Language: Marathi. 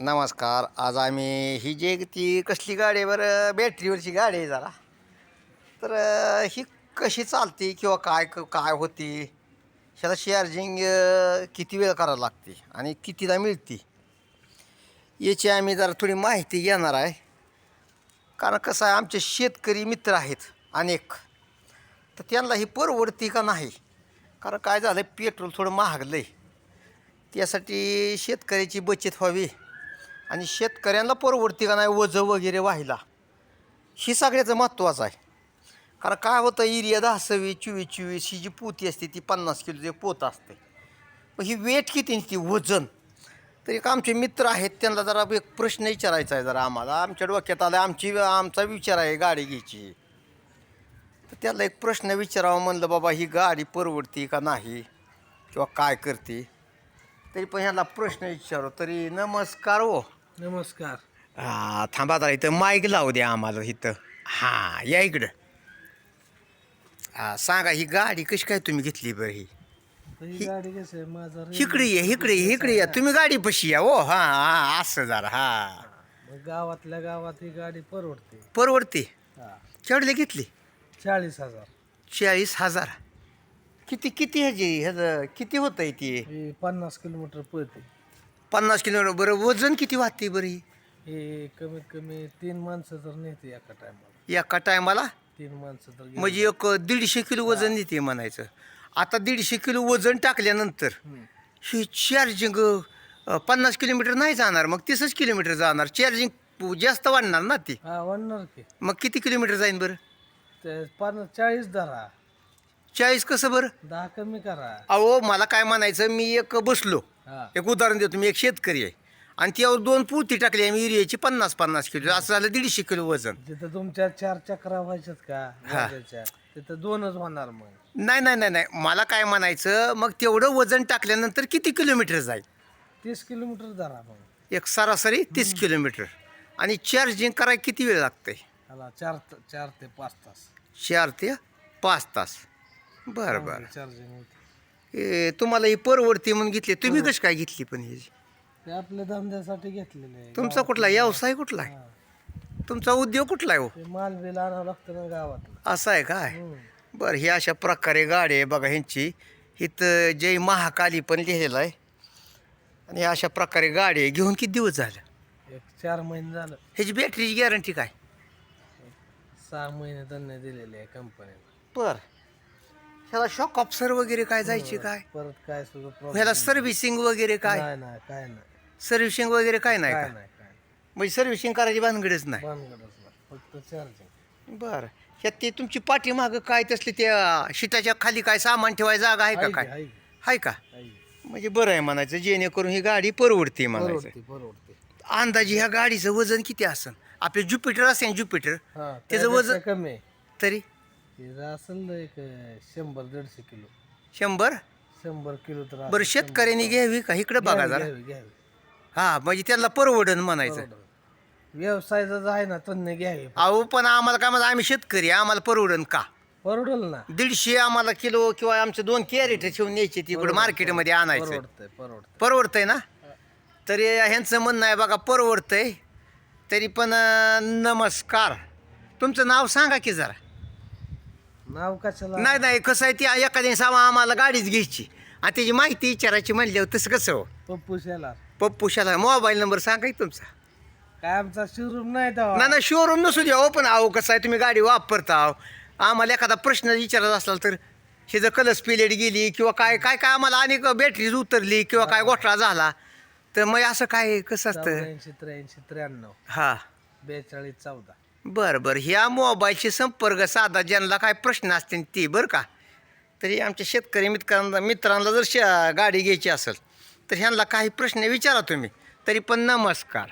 नमस्कार. आज आम्ही ही जी ती कसली गाडी आहे बरं, बॅटरीवरची गाडी आहे जरा. तर ही कशी चालते किंवा काय होती, ह्याला चार्जिंग किती वेळ करावं लागते आणि कितीला मिळते, याची आम्ही जरा थोडी माहिती घेणार आहे. कारण कसं आहे, आमचे शेतकरी मित्र आहेत अनेक, तर त्यांना ही परवडती का नाही. कारण काय झालं, पेट्रोल थोडं महागलं आहे. त्यासाठी शेतकऱ्याची बचत व्हावी आणि शेतकऱ्यांना परवडते का नाही वजं वगैरे व्हायला, ही सगळ्याचं महत्त्वाचं आहे. कारण काय होतं, एरिया 10-24, 24-24 ही जी पोती असते ती 50 किलो जे पोत असते. मग ही वेट किती ती वजन. तर एक आमचे मित्र आहेत, त्यांना जरा एक प्रश्न विचारायचा आहे. जरा आम्हाला आमच्या डोक्यात आला, आमचा विचार आहे गाडी घ्यायची. तर त्याला एक प्रश्न विचारावं म्हणलं, बाबा ही गाडी परवडते का नाही किंवा काय करते. तरी पण ह्याला प्रश्न विचारू. तरी नमस्कार हो. नमस्कार. थांबा जरा, इथं माईक लावू द्या आम्हाला इथं. हां, या इकडं. सांगा, ही गाडी कशी काय तुम्ही घेतली बरं? ही गाडी कसं आहे, माझा इकडे या तुम्ही, गाडी पशी या हो. हां असं जरा. गावातल्या गावात ही गाडी परवडते. परवडते. हा. केवढली घेतली? 40,000. 40,000. किती ह्याचं किती होतं आहे ती? ही 50 किलोमीटर पळते. 50 किलोमीटर. बरं, वजन किती वाहते बरं ही? हे कमीत कमी 3 माणसं तर नेते एका टायमाला. एका टायमाला 3 माणसं तर म्हणजे एक 150 किलो वजन देते म्हणायचं. आता 150 किलो वजन टाकल्यानंतर ही चार्जिंग 50 किलोमीटर नाही जाणार, मग 30 किलोमीटर जाणार. चार्जिंग जास्त वाढणार ना ती. हा वाढणार की. मग किती किलोमीटर जाईन बरं? ते 40 धरा, 40 कसं बरं? 10 कमी करा. अहो, मला काय म्हणायचं, मी एक बसलो, हा. एक उदाहरण देतो. मी एक शेतकरी आहे आणि त्यावर 2 पोती टाकली आम्ही एरियाची 50-50 किलो, असं झालं 150 किलो वजन. जिथं तुमच्या 4 चक्रा व्हायच्यात का हा. वाजायच्या, तिथं 2च होणार. मग नाही, मला काय म्हणायचं, मग तेवढं वजन टाकल्यानंतर किती किलोमीटर जाईल? 30 किलोमीटर धरा. मग एक सरासरी 30 किलोमीटर. आणि चार्जिंग करायला किती वेळ लागते? ह्याला 4 ते 5 तास 4 ते 5 तास. बरं. चार्जिंग होते. तुम्हाला ही परवडते म्हणून घेतली. तुम्ही कशी काय घेतली पण ही? ते आपल्या धंद्यासाठी घेतलेले आहे. तुमचा कुठला व्यवसाय कुठला आहे? तुमचा उद्योग कुठला आहे हो? ते माल बिल आणावं लागतं ना गावात. असं आहे काय? बरं, ही अशा प्रकारे गाडी आहे बघा ह्यांची. इथं जय महाकाली पण लिहिलेलं आहे. आणि अशा प्रकारे गाडी आहे. घेऊन किती दिवस झालं? एक 4 महिने झालं. ह्याची बॅटरीची गॅरंटी काय? 6 महिने त्यांनी दिलेले आहे कंपनीला. बरं, ह्याला शॉक ऑप्सर वगैरे काय जायची काय? परत काय सुद्धा problem ह्याला सर्व्हिसिंग वगैरे काय? नाही काय नाही सर्व्हिसिंग वगैरे काय नाही काय का? नाही काय म्हणजे सर्व्हिसिंग करायची भानगडच नाही. भानगडच नाही, फक्त चार्जिंग. बरं, ह्यात ते तुमची पाठीमागं काय तसली त्या शिटाच्या खाली काय सामान ठेवायची जागा आहे का काय? आहे का? म्हणजे बरं आहे म्हणायचं, जेणेकरून ही गाडी परवडते म्हणायचं. परवडते. अंदाजे ह्या गाडीचं वजन किती असेल? आपले ज्युपिटर असेल, ज्युपिटर हा, त्याचं वजन कमी आहे. तरी ते असेल एक 100-150 किलो. 100. 100 किलो तर बरं, शेतकऱ्यांनी घ्यावी का? इकडे बघा जरा. घ्यावी. हा, म्हणजे त्यांना परवडन म्हणायचं. व्यवसायाचं आहे ना, त्यांनी घ्यावी. अहो, पण आम्हाला काय म्हणा, आम्ही शेतकरी आहे, आम्हाला परवडन का? परवडल ना. 150 आम्हाला किलो किंवा आमचे 2 कॅरेट ठेवून न्यायचे तिकडे मार्केटमध्ये आणायचं. परवडतंय ना? तरी ह्यांचं म्हणणं आहे बघा, परवडतंय. तरी पण नमस्कार. तुमचं नाव सांगा की जरा. नाव कशाला? नाही, कसं आहे, ती एखाद्याने सावा आम्हाला गाडीच घ्यायची आणि त्याची माहिती विचारायची म्हणल्यावर तसं कसं हो? पप्पूशाला मोबाईल नंबर सांगा की तुमचा. काय आमचा शोरूम नाही तेव्हा. नाही, शोरूम नसू द्या हो, पण अहो कसं आहे, तुम्ही गाडी वापरता आहो. आम्हाला एखादा प्रश्न विचारायचा असला तर, हे जर कलस प्लेट गेली किंवा काय आम्हाला अनेक बॅटरीज उतरली किंवा काय घोटाळा झाला, तर मग असं काय कसं असतं? 83 हां 42 14. बरं, ह्या मोबाईलशी संपर्क साधा ज्यांना काय प्रश्न असतील ती, बरं का. तरी आमच्या शेतकरी मित्रांना जर गाडी घ्यायची असेल तर ह्यांना काही प्रश्न विचारा तुम्ही. तरी पण नमस्कार.